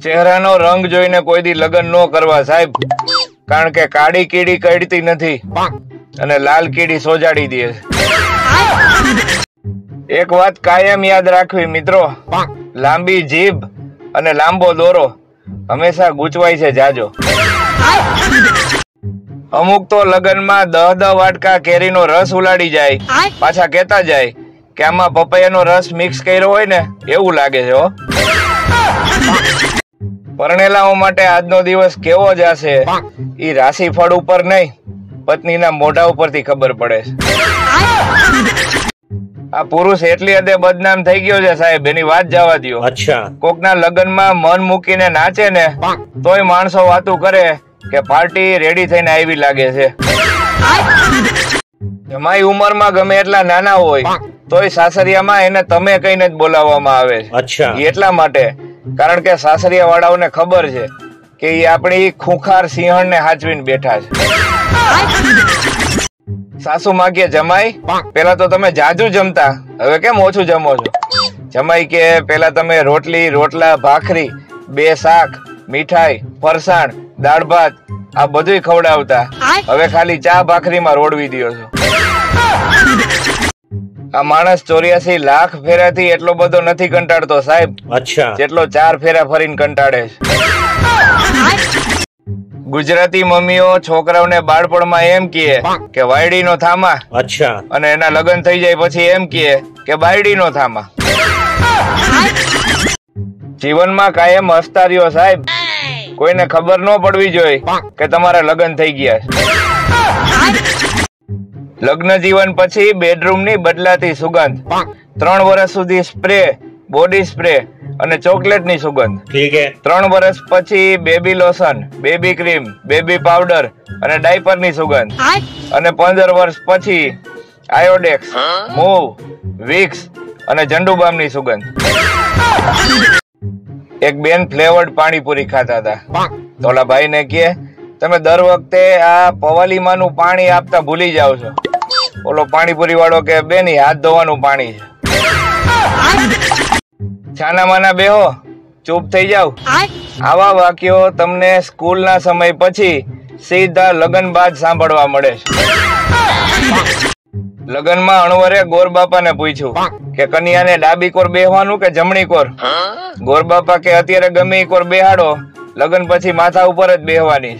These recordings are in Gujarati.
ચહેરાનો રંગ જોઈને કોઈ દી લગ્ન ન કરવા સાહેબ, કારણ કે કાળી કીડી કડતી નથી અને લાલ કીડી સોજાડી દે. એક વાત કાયમ યાદ રાખવી મિત્રો, લાંબી જીભ અને લાંબો દોરો હંમેશા ગૂંચવાય છે જાજો. અમુક તો લગનમાં 10 વાટકા કેરીનો રસ ઉલાડી જાય, પાછા કહેતા જાય કે આમાં પપૈયાનો રસ મિક્સ કર્યો હોય ને એવું લાગે છે. પરણેલાઓ માટે આજનો દિવસ કેવો જશે ઈ રાશિફળ ઉપર નહીં, પત્નીના મોઢા ઉપરથી ખબર પડે છે. આ પુરુષ એટલી હદે બદનામ થઈ ગયો છે સાહેબ, એની વાત જવા દ્યો. કોકના લગ્નમાં મન મૂકીને નાચે ને તોય માણસો વાતું કરે કે પાર્ટી રેડી થઈને આવી લાગે છે. જમાઈ ઉંમરમાં ગમે એટલા નાના હોય તોય સાસરિયામાં એને તમે કહીને જ બોલાવવામાં આવે છે. એટલા માટે કારણ કે સાસરિયા વાળાઓને ખબર છે કે એ આપણી ખૂંખાર સિંહણ ને હાચવીને બેઠા છે. સાસુ માં કે જમાઈ પેલા તો તમે જાજુ જમતા, હવે કેમ ઓછું જમો છો? જમાઈ કે પેલા તમે રોટલી રોટલા ભાખરી 2 શાક મીઠાઈ ફરસાણ દાળ ભાત આ બધું ખવડાવતા, હવે ખાલી ચા ભાખરીમાં રોડવી દો છો. આ માણસ 84 લાખ ફેરાથી એટલો બધો નથી કંટાળતો સાહેબ, જેટલો 4 ફેરા ફરીને કંટાળે છે. ગુજરાતી મમ્મીઓ છોકરાઓને બાળપણમાં એમ કહે કે વાયડીનો થામા, અને એના લગ્ન થઈ જાય પછી એમ કહે કે બાયડીનો થામા. જીવનમાં કાયમ હસતા રહ્યો સાહેબ, કોઈને ખબર ન પડવી જોઈએ કે તમારા લગ્ન થઈ ગયા છે. લગ્ન જીવન પછી બેડરૂમની બદલાતી સુગંધ, 3 વર્ષ સુધી સ્પ્રે, બોડી સ્પ્રે અને ચોકલેટની સુગંધ, 3 વર્ષ પછી baby lotion, baby cream, baby powder અને ડાયપરની સુગંધ, અને 15 વર્ષ પછી આયોડેક્સ, મૂવ, વિક્સ અને ઝંડુબામની સુગંધ. એક બેન ફ્લેવર્ડ પાણીપુરી ખાતા હતા, તો ઓલા ભાઈ ને કહે તમે દર વખતે આ પવાલીમાનું પાણી આપતા ભૂલી જાવ છો. ઓલો પાણીપુરી વાળો કે બેન હાથ ધોવાનું પાણી છે. છાના માના બેહો, ચૂપ થઈ જાવ. આવા વાક્યો તમને સ્કૂલના સમય પછી સીધા લગ્ન બાદ સાંભળવા મળે છે. લગ્નમાં અણવરે ગોરબાપાને પૂછ્યું કે કન્યાને ડાબી કોર બેહવાનું કે જમણી કોર? ગોરબાપા કે અત્યારે ગમે ઈ કોર બેહાડો, લગ્ન પછી માથા ઉપર જ બેહવાની.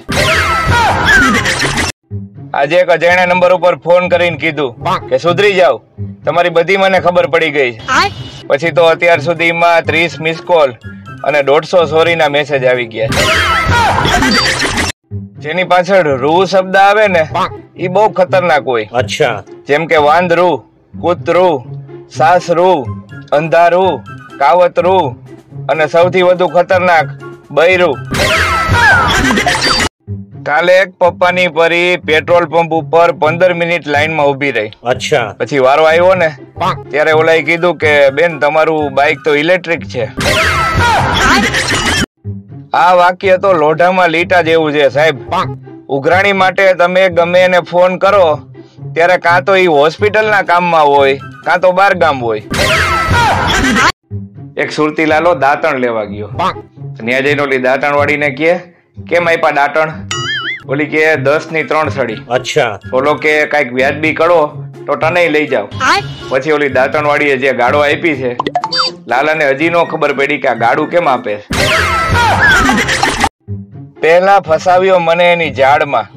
આજે એક અજાણ્યા નંબર ઉપર ફોન કરીને કીધું કે સુધરી જાવ, તમારી બધી મને ખબર પડી ગઈ છે. પછી તો અત્યાર સુધીમાં 30 મિસ કોલ અને 150 સોરીના મેસેજ આવી ગયા. જેની પાછળ રૂ શબ્દ આવે ને એ બહુ ખતરનાક હોય. જેમ કે વાંદરું, કૂતરું, સાસરું, અંધારું, કાવતરું અને સૌથી વધુ ખતરનાક બૈરું. કાલે એક પપ્પાની પરી પેટ્રોલ પંપ ઉપર 15 મિનિટ લાઈનમાં ઉભી રહી. પછી વારો આવ્યો ને ત્યારે ઓલાએ કીધું કે બેન તમારું બાઇક તો ઇલેક્ટ્રિક છે. આ વાક્ય તો લોઢામાં લીટા જેવું છે સાહેબ. ઉઘરાણી માટે તમે ગમે એને ફોન કરો ત્યારે કાં તો એ હોસ્પિટલના કામમાં હોય કાં તો બાર ગામ હોય. એક સુરતી લાલો દાંતણ લેવા ગયો, ત્યાં જઈને ઓલી દાંતણ વાળીને કહે કેમ આપ્યા દાંતણ? ઓલી કે 10 ની 3 સડી. ઓલો કે કઈક વ્યાજબી કરો તો તને લઈ જાવ. પછી ઓલી દાંતણ વાળીએ જે ગાડો આપી છે, લાલાને હજી નો ખબર પડી કે આ ગાડું કેમ આપે. પહેલા ફસાવ્યો મને એની ઝાડમાં,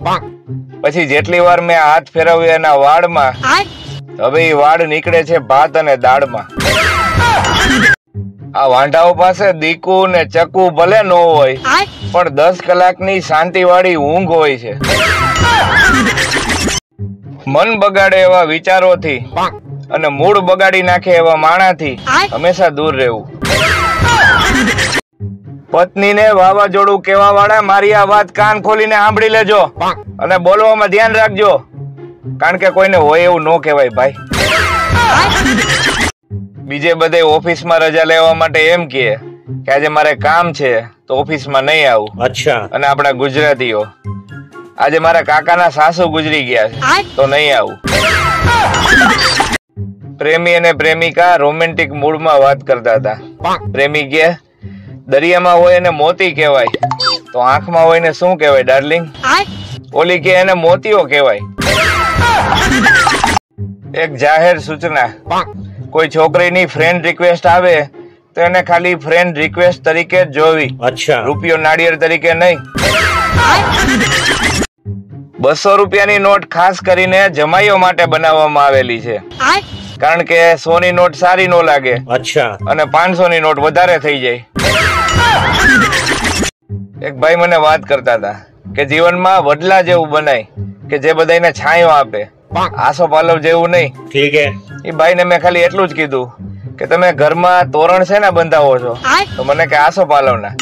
પછી જેટલી વાર મેં હાથ ફેરવ્યો એના વાળમાં, હવે એ વાળ નીકળે છે ભાત અને દાળમાં. આ વાંઢાઓ પાસે દીકુ ને ચકુ ભલે ન હોય પણ 10 કલાકની શાંતિ વાળી ઊંઘ હોય છે. મન બગાડે એવા વિચારોથી અને મૂડ બગાડી નાખે એવા માણાથી હંમેશા દૂર રહેવું. પત્નીને વાવાઝોડું કેવા વાળા મારી આ વાત કાન ખોલીને સાંભળી લેજો અને બોલવામાં ધ્યાન રાખજો, કારણ કે કોઈને હોય એવું ન કહેવાય ભાઈ. બીજે બધે ઓફિસમાં રજા લેવા માટે એમ કહે કે આજે મારે કામ છે તો ઓફિસમાં નહીં આવું. અને આપણા ગુજરાતીઓ આજે મારા કાકાના સાસુ ગુજરી ગયા છે તો નહીં આવું. પ્રેમી અને પ્રેમિકા રોમેન્ટિક મૂડમાં વાત કરતા હતા. પ્રેમી કહે દરિયામાં હોય એને મોતી કહેવાય, તો આંખમાં હોય ને શું કહેવાય ડાર્લિંગ? ઓલી કે એને મોતીઓ કહેવાય. એક જાહેર સૂચના, કોઈ છોકરીની ફ્રેન્ડ રિક્વેસ્ટ આવે તો એને ખાલી ફ્રેન્ડ રિક્વેસ્ટ તરીકે જ જોવી, રૂપિયો નાળિયેર તરીકે નહીં. 200 રૂપિયાની નોટ ખાસ કરીને જમાઈઓ માટે બનાવવામાં આવેલી છે, કારણ કે 100 ની નોટ સારી નો લાગે અને 500 ની નોટ વધારે થઈ જાય. એક ભાઈ મને વાત કરતા હતા કે જીવનમાં વડલા જેવું બનાય કે જે બધાને છાંયો આપે, આસો પાલવ જેવું નહીં. એ ભાઈને મેં ખાલી એટલું જ કીધું કે તમે ઘરમાં તોરણ છે ને બંધાવો છો, તો મને કે આસો પાલવના.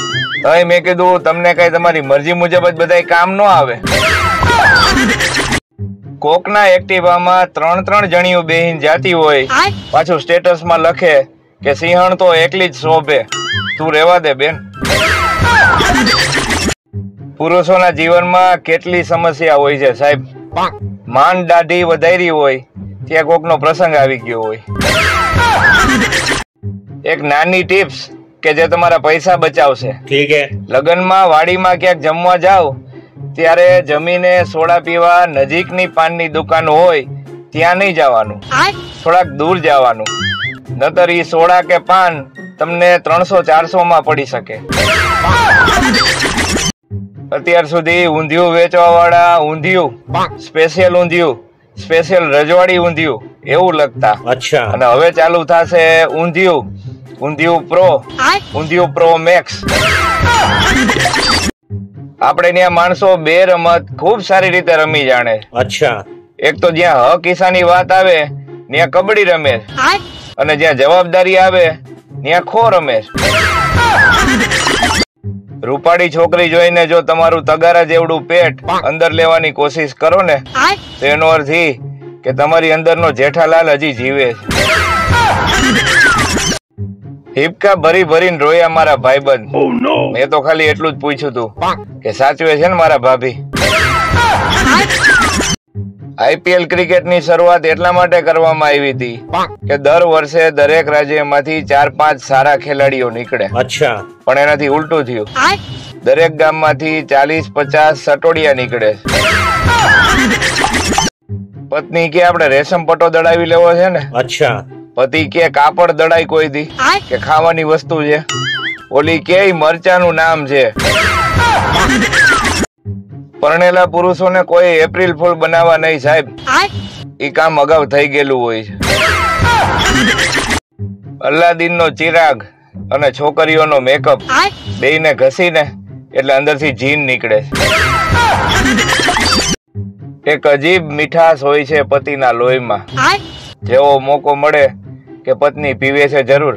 તો મેં કીધું તમને કઈ તમારી મરજી મુજબ જ બધા કામ ન આવે. કોકના એક્ટિવામાં 3 જણીઓ બેહીન જાતી હોય, પાછું સ્ટેટસમાં લખે કે સિંહણ તો એકલી જ શોભે. તું રેવા દે બેન. પુરુષોના જીવનમાં કેટલી સમસ્યા હોય છે સાહેબ. માંડ દાઢી વધારી હોય ત્યાં કોકનો પ્રસંગ આવી ગયો હોય. એક નાની ટિપ્સ કે જે તમારા પૈસા બચાવશે. લગ્નમાં વાડીમાં ક્યાંક જમવા જાવ ત્યારે જમીને સોડા પીવા નજીકની પાનની દુકાન હોય ત્યાં નહીં જવાનું, થોડાક દૂર જવાનું. નતર ઈ સોડા કે પાન તમને 300-400 માં પડી શકે. અત્યાર સુધી ઊંધિયું વેચવા વાળા ઊંધિયું સ્પેશિયલ રજવાડી ઊંધિયું એવું લખતા, અને હવે ચાલુ થશે ઊંધિયું પ્રો મેક્સ. આપણે ત્યાં માણસો બે રમત ખૂબ સારી રીતે રમી જાણે. એક તો જ્યાં હક ઈસાની વાત આવે ત્યાં કબડ્ડી રમે, અને જ્યાં જવાબદારી આવે ત્યાં ખો રમે. રૂપાળી છોકરી જોઈને જો તમારું તગારા જેવડું પેટ અંદર લેવાની કોશિશ કરો ને, તો એનો અર્થ એ કે તમારી અંદરનો જેઠાલાલ હજી જીવે છે. હિપકા ભરીને રોયા મારા ભાઈબંધ. મેં તો ખાલી એટલું જ પૂછ્યું હતું કે સાચવે છે ને મારા ભાભી? IPL ક્રિકેટની શરૂઆત એટલા માટે કરવામાં આવી હતી કે દર વર્ષે દરેક રાજ્યમાંથી 4-5 સારા ખેલાડીઓ નીકળે, પણ એનાથી ઉલટું થયું. દરેક ગામમાંથી 40-50 સટોડિયા નીકળે. પત્ની કે આપણે રેશમ પટ્ટો દડાવી લેવો છે ને, પતિ કે કાપડ દડાઈ કોઈ દી કે ખાવાની વસ્તુ છે, ઓલી કે મરચાનું નામ છે. પરણેલા પુરુષોને કોઈ એપ્રિલ ફૂલ બનાવવા નહીં સાહેબ, ઈ કામ અગાઉ થઈ ગયેલું હોય છે. અલ્લાદીનનો ચિરાગ અને છોકરીઓનો મેકઅપ બેયને ઘસીને એટલે અંદરથી જીન નીકળે. એક અજીબ મીઠાશ હોય છે પતિના લોહીમાં. જેવો મોકો મળે કે પત્ની પીવે છે જરૂર.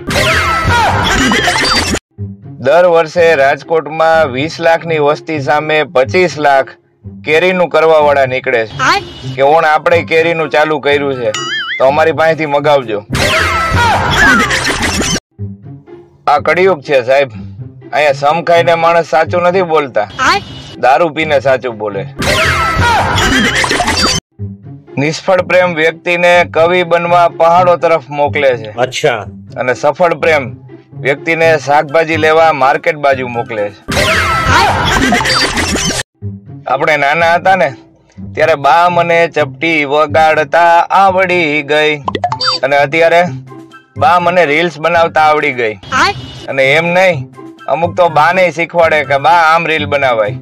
દર વર્ષે રાજકોટમાં 20 લાખની વસ્તી સામે 25 લાખ કેરીનું કરવા વાળા નીકળે છે કે ઓણ આપણે કેરીનું ચાલુ કર્યું છે તો અમારી પાસેથી મગાવજો. આ કળિયુગ છે સાહેબ. અહીંયા સમ ખાઈને માણસ સાચું નથી બોલતા, દારૂ પીને સાચું બોલે. નિષ્ફળ પ્રેમ વ્યક્તિને કવિ બનવા પહાડો તરફ મોકલે છે, અને સફળ પ્રેમ વ્યક્તિને શાકભાજી લેવા માર્કેટ બાજુ મોકલે છે. આપણે નાના હતા ને ત્યારે બા મને ચપટી વગાડતા આવડી ગઈ, અને અત્યારે બા મને રીલ્સ બનાવતા આવડી ગઈ. અને એમ નહીં, અમુક તો બા ને શીખવાડે કે બા આમ રીલ બનાવાય.